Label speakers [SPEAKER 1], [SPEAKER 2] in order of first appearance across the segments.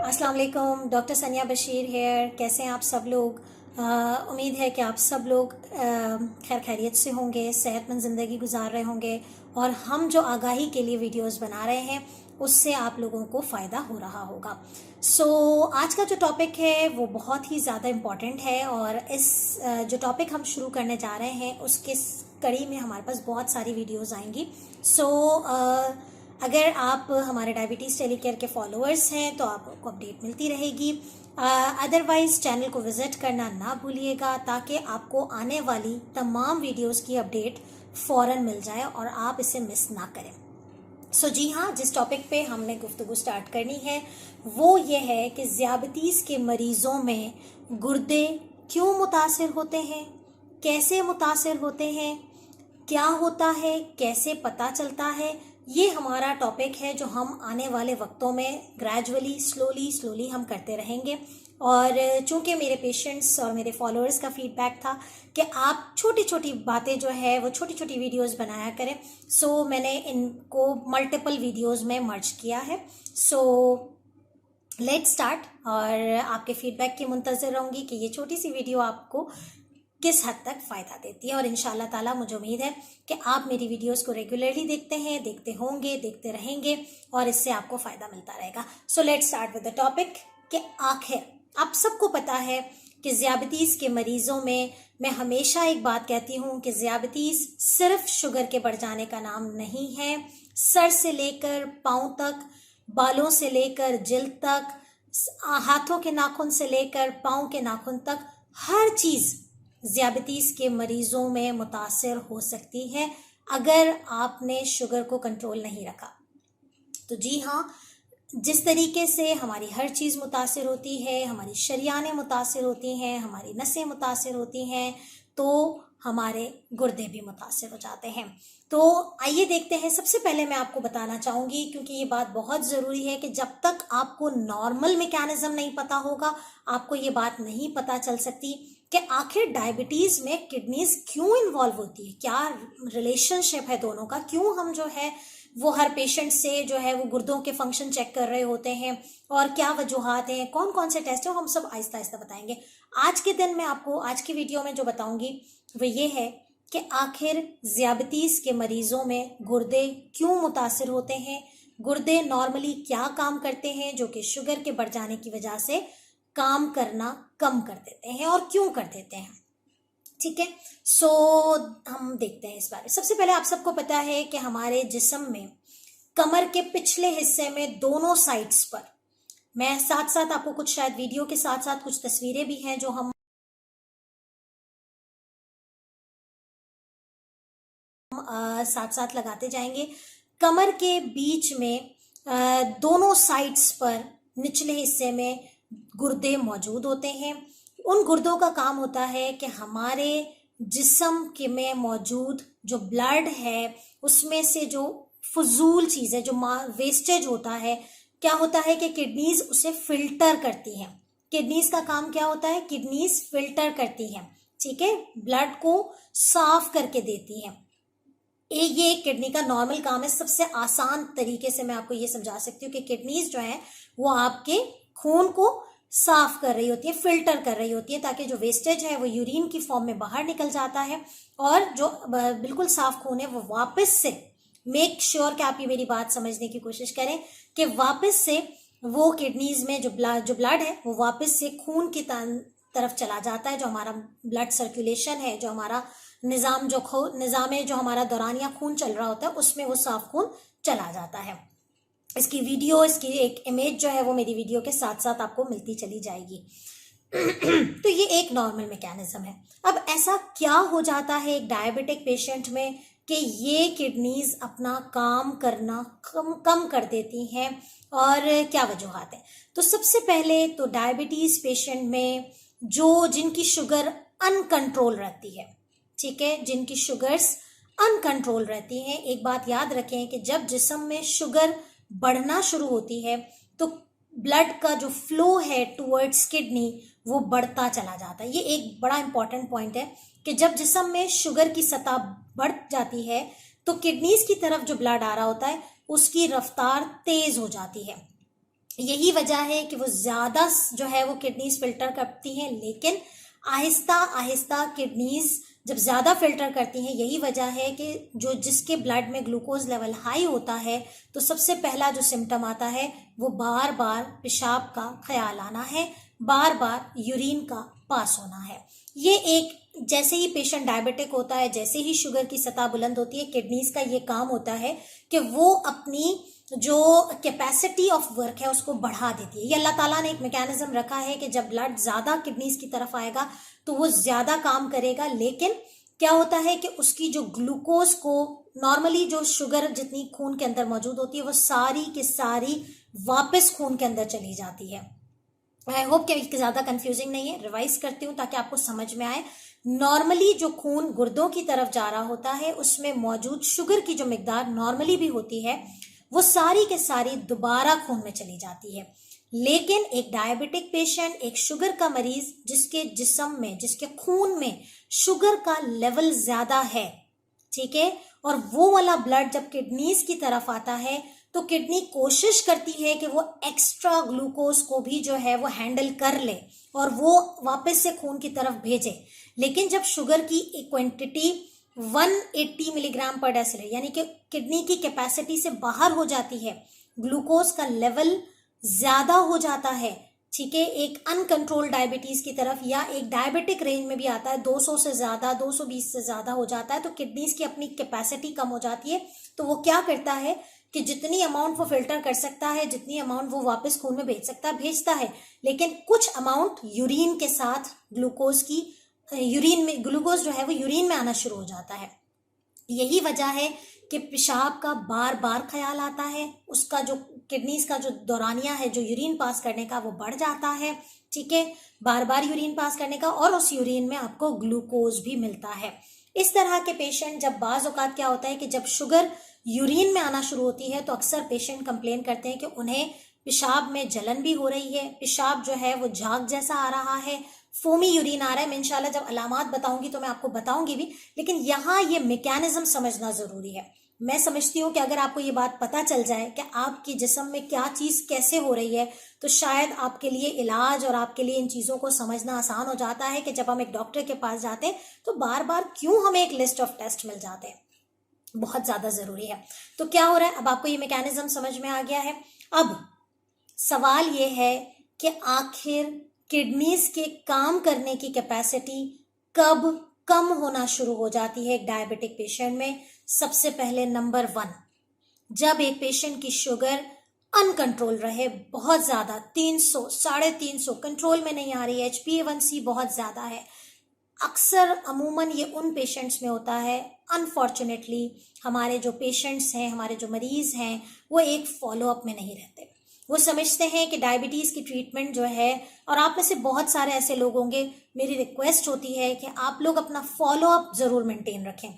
[SPEAKER 1] अस्सलाम वालेकुम, डॉक्टर सनिया बशीर हेयर। कैसे हैं आप सब लोग? उम्मीद है कि आप सब लोग खैर खैरियत से होंगे, सेहतमंद ज़िंदगी गुजार रहे होंगे और हम जो आगाही के लिए वीडियोस बना रहे हैं उससे आप लोगों को फ़ायदा हो रहा होगा। आज का जो टॉपिक है वो बहुत ही ज़्यादा इम्पॉर्टेंट है और इस जो टॉपिक हम शुरू करने जा रहे हैं उसके कड़ी में हमारे पास बहुत सारी वीडियोस आएंगी। अगर आप हमारे डायबिटीज़ टेलीकेयर के फॉलोअर्स हैं तो आपको अपडेट मिलती रहेगी। अदरवाइज चैनल को विज़िट करना ना भूलिएगा ताकि आपको आने वाली तमाम वीडियोस की अपडेट फ़ौरन मिल जाए और आप इसे मिस ना करें। जी हाँ, जिस टॉपिक पे हमने गुफ्तगू स्टार्ट करनी है वो ये है कि ज़ियाबतीज़ के मरीज़ों में गुर्दे क्यों मुतासिर होते हैं, कैसे मुतासिर होते हैं, क्या होता है, कैसे पता चलता है। ये हमारा टॉपिक है जो हम आने वाले वक्तों में ग्रेजुअली स्लोली हम करते रहेंगे। और चूंकि मेरे पेशेंट्स और मेरे फॉलोअर्स का फीडबैक था कि आप छोटी छोटी बातें जो है वो छोटी छोटी वीडियोस बनाया करें, मैंने इनको मल्टीपल वीडियोस में मर्ज किया है। लेट्स स्टार्ट और आपके फीडबैक की मुंतज़िर रहूँगी कि ये छोटी सी वीडियो आपको किस हद तक फ़ायदा देती है। और इंशाल्लाह ताला मुझे उम्मीद है कि आप मेरी वीडियोस को रेगुलरली देखते हैं, देखते होंगे, देखते रहेंगे और इससे आपको फ़ायदा मिलता रहेगा। Let's start with the topic कि आखिर आप सबको पता है कि ज़ियाबतीज़ के मरीज़ों में मैं हमेशा एक बात कहती हूँ कि ज़ियाबतीज़ सिर्फ शुगर के बढ़ जाने का नाम नहीं है। सर से लेकर पाँव तक, बालों से लेकर जिल्द तक, हाथों के नाखून से लेकर पाँव के नाखून तक, हर चीज़ ज़ियाबतीज़ के मरीज़ों में मुतासिर हो सकती है अगर आपने शुगर को कंट्रोल नहीं रखा। तो जी हाँ, जिस तरीके से हमारी हर चीज़ मुतासिर होती है, हमारी शरियानें मुतासिर होती हैं, हमारी नसें मुतासिर होती हैं, तो हमारे गुर्दे भी मुतासिर हो जाते हैं। तो आइए देखते हैं। सबसे पहले मैं आपको बताना चाहूँगी, क्योंकि ये बात बहुत ज़रूरी है कि जब तक आपको नॉर्मल मैकेनिज़्म नहीं पता होगा आपको ये बात नहीं पता चल सकती कि आखिर डायबिटीज़ में किडनीज क्यों इन्वॉल्व होती है, क्या रिलेशनशिप है दोनों का, क्यों हम जो है वो हर पेशेंट से जो है वो गुर्दों के फंक्शन चेक कर रहे होते हैं और क्या वजूहात हैं, कौन कौन से टेस्ट हैं, हम सब आहिस्ता आहिस्ता बताएंगे। आज के दिन मैं आपको आज की वीडियो में जो बताऊंगी वो ये है कि आखिर ज़ियाबतीज़ के मरीज़ों में गुर्दे क्यों मुतासिर होते हैं, गुर्दे नॉर्मली क्या काम करते हैं जो कि शुगर के बढ़ जाने की वजह से काम करना कम कर देते हैं और क्यों कर देते हैं। ठीक है, हम देखते हैं इस बारे में। सबसे पहले आप सबको पता है कि हमारे जिस्म में कमर के पिछले हिस्से में दोनों साइड्स पर, मैं साथ साथ आपको कुछ शायद वीडियो के साथ साथ कुछ तस्वीरें भी हैं जो हम साथ साथ लगाते जाएंगे। कमर के बीच में दोनों साइड्स पर निचले हिस्से में गुर्दे मौजूद होते हैं। उन गुर्दों का काम होता है कि हमारे जिस्म के में मौजूद जो ब्लड है उसमें से जो फजूल चीज़ है, जो वेस्टेज होता है, क्या होता है कि किडनीज उसे फिल्टर करती हैं। किडनीज का काम क्या होता है? किडनीज फिल्टर करती हैं, ठीक है, ब्लड को साफ करके देती हैं। ये किडनी का नॉर्मल काम है। सबसे आसान तरीके से मैं आपको ये समझा सकती हूँ कि किडनीज जो है वो आपके खून को साफ कर रही होती है, फिल्टर कर रही होती है, ताकि जो वेस्टेज है वो यूरिन की फॉर्म में बाहर निकल जाता है और जो बिल्कुल साफ खून है वो वापस से, मेक श्योर कि आप ये मेरी बात समझने की कोशिश करें कि वापस से वो किडनीज में जो ब्लड है वो वापस से खून की तरफ चला जाता है। जो हमारा ब्लड सर्कुलेशन है, जो हमारा निज़ाम जो हमारा दौरानिया खून चल रहा होता है उसमें वो साफ खून चला जाता है। इसकी वीडियो, इसकी एक इमेज जो है वो मेरी वीडियो के साथ साथ आपको मिलती चली जाएगी। तो ये एक नॉर्मल मैकेनिज्म है। अब ऐसा क्या हो जाता है एक डायबिटिक पेशेंट में कि ये किडनीज अपना काम करना कम कर देती हैं और क्या वजूहात है? तो सबसे पहले तो डायबिटीज पेशेंट में जिनकी शुगर अनकंट्रोल रहती है, ठीक है, जिनकी शुगर्स अनकंट्रोल रहती हैं, एक बात याद रखें कि जब जिस्म में शुगर बढ़ना शुरू होती है तो ब्लड का जो फ्लो है टुवर्ड्स किडनी वो बढ़ता चला जाता है। ये एक बड़ा इंपॉर्टेंट पॉइंट है कि जब जिस्म में शुगर की सतह बढ़ जाती है तो किडनीज की तरफ जो ब्लड आ रहा होता है उसकी रफ्तार तेज हो जाती है। यही वजह है कि वो ज़्यादा जो है वो किडनीज फिल्टर करती हैं, लेकिन आहिस्ता आहिस्ता किडनीज जब ज़्यादा फिल्टर करती हैं, यही वजह है कि जो जिसके ब्लड में ग्लूकोज लेवल हाई होता है तो सबसे पहला जो सिम्टम आता है वो बार बार पेशाब का ख्याल आना है, बार बार यूरिन का पास होना है। ये एक, जैसे ही पेशेंट डायबिटिक होता है, जैसे ही शुगर की सतह बुलंद होती है, किडनीज का ये काम होता है कि वो अपनी जो कैपेसिटी ऑफ वर्क है उसको बढ़ा देती है। ये अल्लाह ताला ने एक मैकेनिज्म रखा है कि जब ब्लड ज़्यादा किडनीज की तरफ आएगा तो वो ज़्यादा काम करेगा, लेकिन क्या होता है कि उसकी जो ग्लूकोज को, नॉर्मली जो शुगर जितनी खून के अंदर मौजूद होती है वो सारी की सारी वापस खून के अंदर चली जाती है। आई होप कि ज़्यादा कंफ्यूजिंग नहीं है, रिवाइज करती हूँ ताकि आपको समझ में आए। नॉर्मली जो खून गुर्दों की तरफ जा रहा होता है उसमें मौजूद शुगर की जो मिकदार नॉर्मली भी होती है वो सारी के सारी दोबारा खून में चली जाती है। लेकिन एक डायबिटिक पेशेंट, एक शुगर का मरीज जिसके जिस्म में, जिसके खून में शुगर का लेवल ज्यादा है, ठीक है, और वो वाला ब्लड जब किडनीज की तरफ आता है तो किडनी कोशिश करती है कि वो एक्स्ट्रा ग्लूकोज को भी जो है वो हैंडल कर ले और वो वापस से खून की तरफ भेजे। लेकिन जब शुगर की एक क्वांटिटी 180 मिलीग्राम पर डेसिलिटर यानी कि किडनी की कैपेसिटी से बाहर हो जाती है, ग्लूकोज का लेवल ज्यादा हो जाता है, ठीक है, एक अनकंट्रोल डायबिटीज की तरफ या एक डायबिटिक रेंज में भी आता है, 200 से ज्यादा, 220 से ज्यादा हो जाता है, तो किडनीज की अपनी कैपेसिटी कम हो जाती है। तो वो क्या करता है कि जितनी अमाउंट वो फिल्टर कर सकता है, जितनी अमाउंट वो वापस खून में भेज सकता है भेजता है, लेकिन कुछ अमाउंट यूरिन के साथ ग्लूकोज की, यूरिन में ग्लूकोज जो है वो यूरिन में आना शुरू हो जाता है। यही वजह है कि पेशाब का बार बार ख्याल आता है, उसका जो किडनीज का जो दौरानिया है जो यूरिन पास करने का वो बढ़ जाता है, ठीक है, बार बार यूरिन पास करने का, और उस यूरिन में आपको ग्लूकोज भी मिलता है। इस तरह के पेशेंट, जब बाज औकात क्या होता है कि जब शुगर यूरिन में आना शुरू होती है तो अक्सर पेशेंट कंप्लेन करते हैं कि उन्हें पेशाब में जलन भी हो रही है, पेशाब जो है वो झाग जैसा आ रहा है, फोमी यूरिन आ रहा है। मैं इंशाल्लाह जब अलामात बताऊंगी तो मैं आपको बताऊंगी भी, लेकिन यहाँ ये मैकेनिज्म समझना जरूरी है। मैं समझती हूँ कि अगर आपको ये बात पता चल जाए कि आपकी जिस्म में क्या चीज कैसे हो रही है तो शायद आपके लिए इलाज और आपके लिए इन चीजों को समझना आसान हो जाता है कि जब हम एक डॉक्टर के पास जाते हैं तो बार बार क्यों हमें एक लिस्ट ऑफ टेस्ट मिल जाते हैं, बहुत ज्यादा जरूरी है। तो क्या हो रहा है, अब आपको ये मैकेनिज्म समझ में आ गया है। अब सवाल ये है कि आखिर किडनीज के काम करने की कैपेसिटी कब कम होना शुरू हो जाती है एक डायबिटिक पेशेंट में। सबसे पहले नंबर 1, जब एक पेशेंट की शुगर अनकंट्रोल रहे, बहुत ज्यादा 300, 350 कंट्रोल में नहीं आ रही है, HbA1c बहुत ज्यादा है। अक्सर अमूमन ये उन पेशेंट्स में होता है, अनफॉर्चुनेटली हमारे जो पेशेंट्स हैं, हमारे जो मरीज हैं, वो एक फॉलोअप में नहीं रहते। वो समझते हैं कि डायबिटीज़ की ट्रीटमेंट जो है, और आप में से बहुत सारे ऐसे लोग होंगे, मेरी रिक्वेस्ट होती है कि आप लोग अपना फॉलोअप ज़रूर मेंटेन रखें,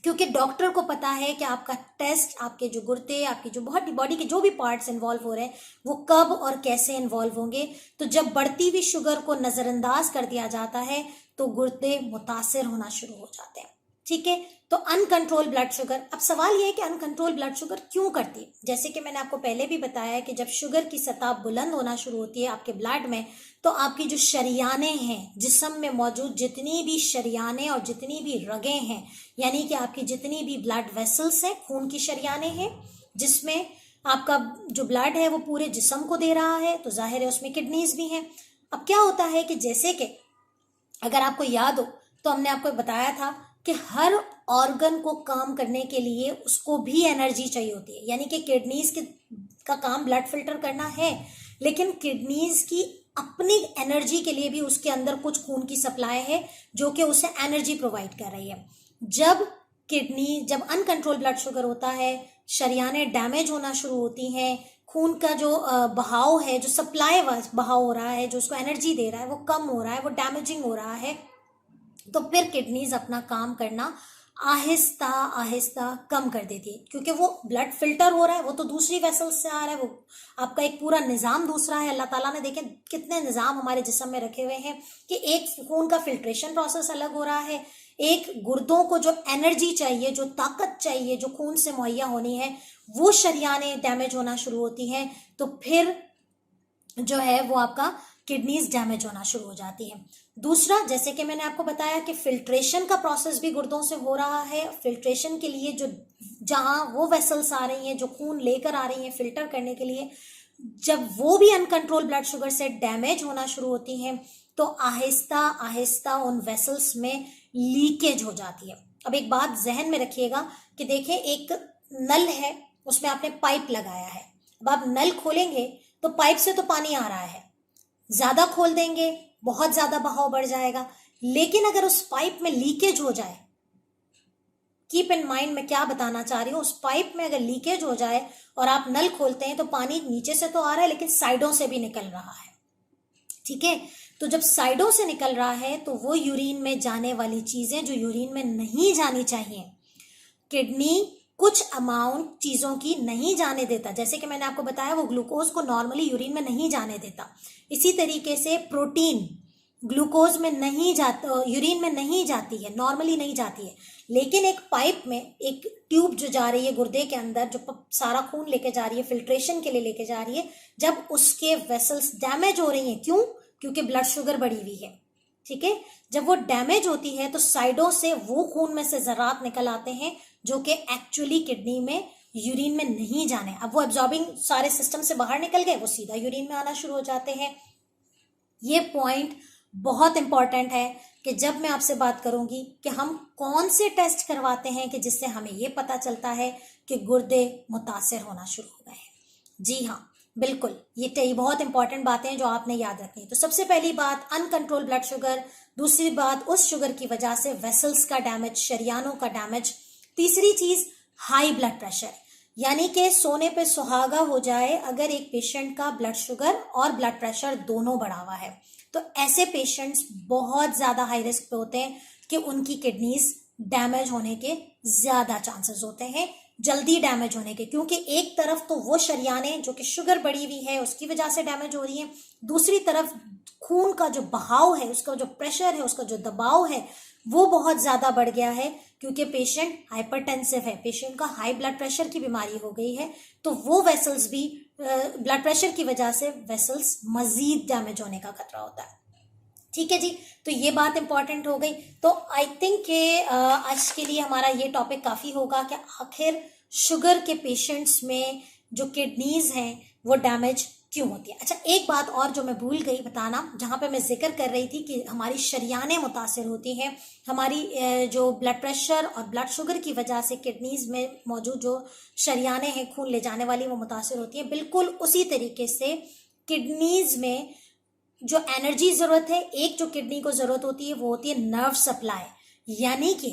[SPEAKER 1] क्योंकि डॉक्टर को पता है कि आपका टेस्ट, आपके जो गुर्दे, आपकी जो बॉडी के जो भी पार्ट्स इन्वॉल्व हो रहे हैं वो कब और कैसे इन्वॉल्व होंगे। तो जब बढ़ती हुई शुगर को नज़रअंदाज कर दिया जाता है तो गुर्दे मुतासर होना शुरू हो जाते हैं, ठीक है। तो अनकंट्रोल ब्लड शुगर, अब सवाल ये है कि अनकंट्रोल ब्लड शुगर क्यों करती है। जैसे कि मैंने आपको पहले भी बताया कि जब शुगर की सतह बुलंद होना शुरू होती है आपके ब्लड में, तो आपकी जो शरियाने हैं, जिस्म में मौजूद जितनी भी शरियाने और जितनी भी रगें हैं, यानी कि आपकी जितनी भी ब्लड वेसल्स हैं, खून की शरियाने हैं, जिसमें आपका जो ब्लड है वो पूरे जिस्म को दे रहा है, तो जाहिर है उसमें किडनीज भी हैं। अब क्या होता है कि जैसे कि अगर आपको याद हो तो हमने आपको बताया था कि हर ऑर्गन को काम करने के लिए उसको भी एनर्जी चाहिए होती है, यानी कि किडनीज का काम ब्लड फिल्टर करना है, लेकिन किडनीज की अपनी एनर्जी के लिए भी उसके अंदर कुछ खून की सप्लाई है जो कि उसे एनर्जी प्रोवाइड कर रही है। जब अनकंट्रोल ब्लड शुगर होता है, शरियाने डैमेज होना शुरू होती हैं, खून का जो बहाव है, जो सप्लाई बहाव हो रहा है, जो उसको एनर्जी दे रहा है वो कम हो रहा है, वो डैमेजिंग हो रहा है, तो फिर किडनीज अपना काम करना आहिस्ता आहिस्ता कम कर देती है, क्योंकि वो ब्लड फिल्टर हो रहा है, वो तो दूसरी वेसल्स से आ रहा है, वो आपका एक पूरा निज़ाम दूसरा है। अल्लाह ताला ने देखें कितने निज़ाम हमारे जिस्म में रखे हुए हैं कि एक खून का फिल्ट्रेशन प्रोसेस अलग हो रहा है, एक गुर्दों को जो एनर्जी चाहिए, जो ताकत चाहिए, जो खून से मुहैया होनी है, वो शरियाने डैमेज होना शुरू होती हैं, तो फिर जो है वो आपका किडनीज डैमेज होना शुरू हो जाती है। दूसरा, जैसे कि मैंने आपको बताया कि फिल्ट्रेशन का प्रोसेस भी गुर्दों से हो रहा है। फिल्ट्रेशन के लिए जो जहां वो वेसल्स आ रही हैं जो खून लेकर आ रही हैं फिल्टर करने के लिए, जब वो भी अनकंट्रोल ब्लड शुगर से डैमेज होना शुरू होती हैं तो आहिस्ता आहिस्ता उन वेसल्स में लीकेज हो जाती है। अब एक बात जहन में रखिएगा कि देखें, एक नल है, उसमें आपने पाइप लगाया है। अब आप नल खोलेंगे तो पाइप से तो पानी आ रहा है, ज्यादा खोल देंगे बहुत ज्यादा बहाव बढ़ जाएगा। लेकिन अगर उस पाइप में लीकेज हो जाए, कीप इन माइंड मैं क्या बताना चाह रही हूं, उस पाइप में अगर लीकेज हो जाए और आप नल खोलते हैं तो पानी नीचे से तो आ रहा है लेकिन साइडों से भी निकल रहा है, ठीक है। तो जब साइडों से निकल रहा है तो वो यूरिन में जाने वाली चीजें जो यूरिन में नहीं जानी चाहिए, किडनी कुछ अमाउंट चीजों की नहीं जाने देता। जैसे कि मैंने आपको बताया वो ग्लूकोज को नॉर्मली यूरिन में नहीं जाने देता, इसी तरीके से प्रोटीन ग्लूकोज में नहीं जाता, यूरिन में नहीं जाती है, नॉर्मली नहीं जाती है। लेकिन एक पाइप में एक ट्यूब जो जा रही है गुर्दे के अंदर, जो सारा खून लेके जा रही है, फिल्ट्रेशन के लिए लेके जा रही है, जब उसके वेसल्स डैमेज हो रही हैं, क्यों? क्योंकि ब्लड शुगर बढ़ी हुई है, ठीक है। जब वो डैमेज होती है तो साइडों से वो खून में से जरात निकल आते हैं जो कि एक्चुअली किडनी में यूरिन में नहीं जाने। अब वो एब्जॉर्बिंग सारे सिस्टम से बाहर निकल गए, वो सीधा यूरिन में आना शुरू हो जाते हैं। ये पॉइंट बहुत इंपॉर्टेंट है कि जब मैं आपसे बात करूंगी कि हम कौन से टेस्ट करवाते हैं कि जिससे हमें ये पता चलता है कि गुर्दे मुतासिर होना शुरू हो गए हैं। जी हाँ, बिल्कुल, ये बहुत इंपॉर्टेंट बातें हैं जो आपने याद रखनी है। तो सबसे पहली बात अनकंट्रोल ब्लड शुगर, दूसरी बात उस शुगर की वजह से वेसल्स का डैमेज, शरियानों का डैमेज, तीसरी चीज हाई ब्लड प्रेशर, यानी कि सोने पे सुहागा हो जाए अगर एक पेशेंट का ब्लड शुगर और ब्लड प्रेशर दोनों बढ़ा हुआ है, तो ऐसे पेशेंट्स बहुत ज्यादा हाई रिस्क पे होते हैं कि उनकी किडनीज डैमेज होने के ज्यादा चांसेस होते हैं, जल्दी डैमेज होने के। क्योंकि एक तरफ तो वो शरियाने जो कि शुगर बढ़ी हुई है उसकी वजह से डैमेज हो रही है, दूसरी तरफ खून का जो बहाव है, उसका जो प्रेशर है, उसका जो दबाव है वो बहुत ज्यादा बढ़ गया है क्योंकि पेशेंट हाइपरटेंसिव है, पेशेंट का हाई ब्लड प्रेशर की बीमारी हो गई है। तो वो वेसल्स भी ब्लड प्रेशर की वजह से वेसल्स मजीद डैमेज होने का खतरा होता है। ठीक है जी, तो ये बात इंपॉर्टेंट हो गई। तो आई थिंक कि आज के लिए हमारा ये टॉपिक काफी होगा कि आखिर शुगर के पेशेंट्स में जो किडनीज हैं वो डैमेज क्यों होती है। अच्छा, एक बात और जो मैं भूल गई बताना, जहां पे मैं जिक्र कर रही थी कि हमारी शरियानें मुतासिर होती हैं, हमारी जो ब्लड प्रेशर और ब्लड शुगर की वजह से किडनीज में मौजूद जो शरियानें हैं खून ले जाने वाली वो मुतासिर होती हैं। बिल्कुल उसी तरीके से किडनीज में जो एनर्जी जरूरत है, एक जो किडनी को जरूरत होती है वो होती है नर्व सप्लाई, यानी कि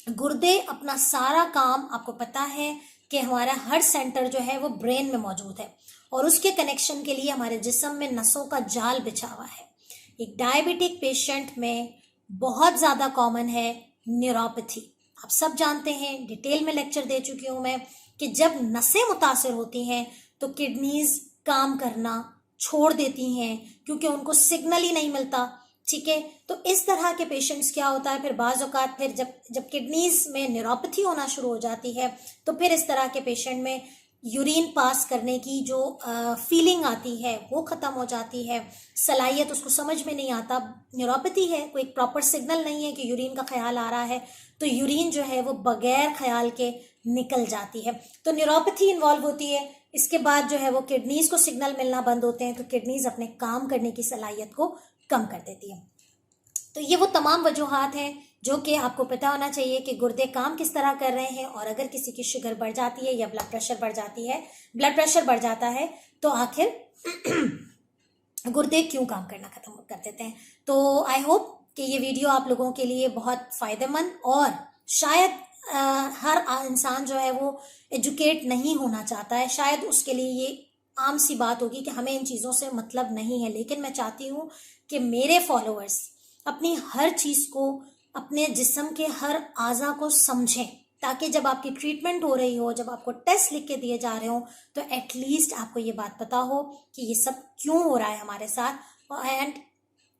[SPEAKER 1] गुर्दे अपना सारा काम, आपको पता है कि हमारा हर सेंटर जो है वो ब्रेन में मौजूद है और उसके कनेक्शन के लिए हमारे जिस्म में नसों का जाल बिछा हुआ है। एक डायबिटिक पेशेंट में बहुत ज्यादा कॉमन है न्यूरोपैथी। आप सब जानते हैं, डिटेल में लेक्चर दे चुकी हूं मैं कि जब नसें मुतासिर होती हैं तो किडनीज काम करना छोड़ देती हैं क्योंकि उनको सिग्नल ही नहीं मिलता, ठीक है। तो इस तरह के पेशेंट्स क्या होता है, फिर बाज़ औक़ात फिर जब किडनीज में न्यूरोपैथी होना शुरू हो जाती है तो फिर इस तरह के पेशेंट में यूरिन पास करने की जो फीलिंग आती है वो ख़त्म हो जाती है, सलाहियत उसको समझ में नहीं आता। न्यूरोपैथी है, कोई प्रॉपर सिग्नल नहीं है कि यूरिन का ख्याल आ रहा है, तो यूरिन जो है वो बगैर ख्याल के निकल जाती है। तो न्यूरोपैथी इन्वॉल्व होती है। इसके बाद जो है वो किडनीज को सिग्नल मिलना बंद होते हैं, तो किडनीज अपने काम करने की सलाहियत को कम कर देती है। तो ये वो तमाम वजूहात हैं जो कि आपको पता होना चाहिए कि गुर्दे काम किस तरह कर रहे हैं, और अगर किसी की शुगर बढ़ जाती है या ब्लड प्रेशर बढ़ जाता है तो आखिर गुर्दे क्यों काम करना खत्म कर देते हैं। तो आई होप कि ये वीडियो आप लोगों के लिए बहुत फायदेमंद, और शायद हर इंसान जो है वो एजुकेट नहीं होना चाहता है, शायद उसके लिए ये आम सी बात होगी कि हमें इन चीज़ों से मतलब नहीं है, लेकिन मैं चाहती हूँ कि मेरे फॉलोअर्स अपनी हर चीज़ को, अपने जिस्म के हर आज़ा को समझें, ताकि जब आपकी ट्रीटमेंट हो रही हो, जब आपको टेस्ट लिख के दिए जा रहे हो, तो एटलीस्ट आपको ये बात पता हो कि ये सब क्यों हो रहा है हमारे साथ। एंड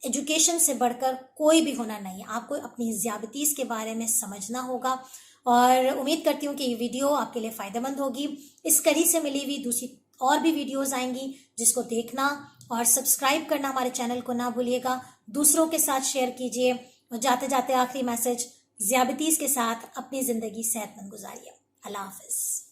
[SPEAKER 1] एजुकेशन से बढ़कर कोई भी हुनर नहीं है, आपको अपनी ज़ियादतीज़ के बारे में समझना होगा। और उम्मीद करती हूँ कि ये वीडियो आपके लिए फ़ायदेमंद होगी। इस कड़ी से मिली हुई दूसरी और भी वीडियोस आएंगी जिसको देखना और सब्सक्राइब करना हमारे चैनल को ना भूलिएगा। दूसरों के साथ शेयर कीजिए और जाते जाते आखिरी मैसेज, ज़ियाबतीज़ के साथ अपनी ज़िंदगी सेहतमंद गुजारिए। अल्लाह हाफ़िज़।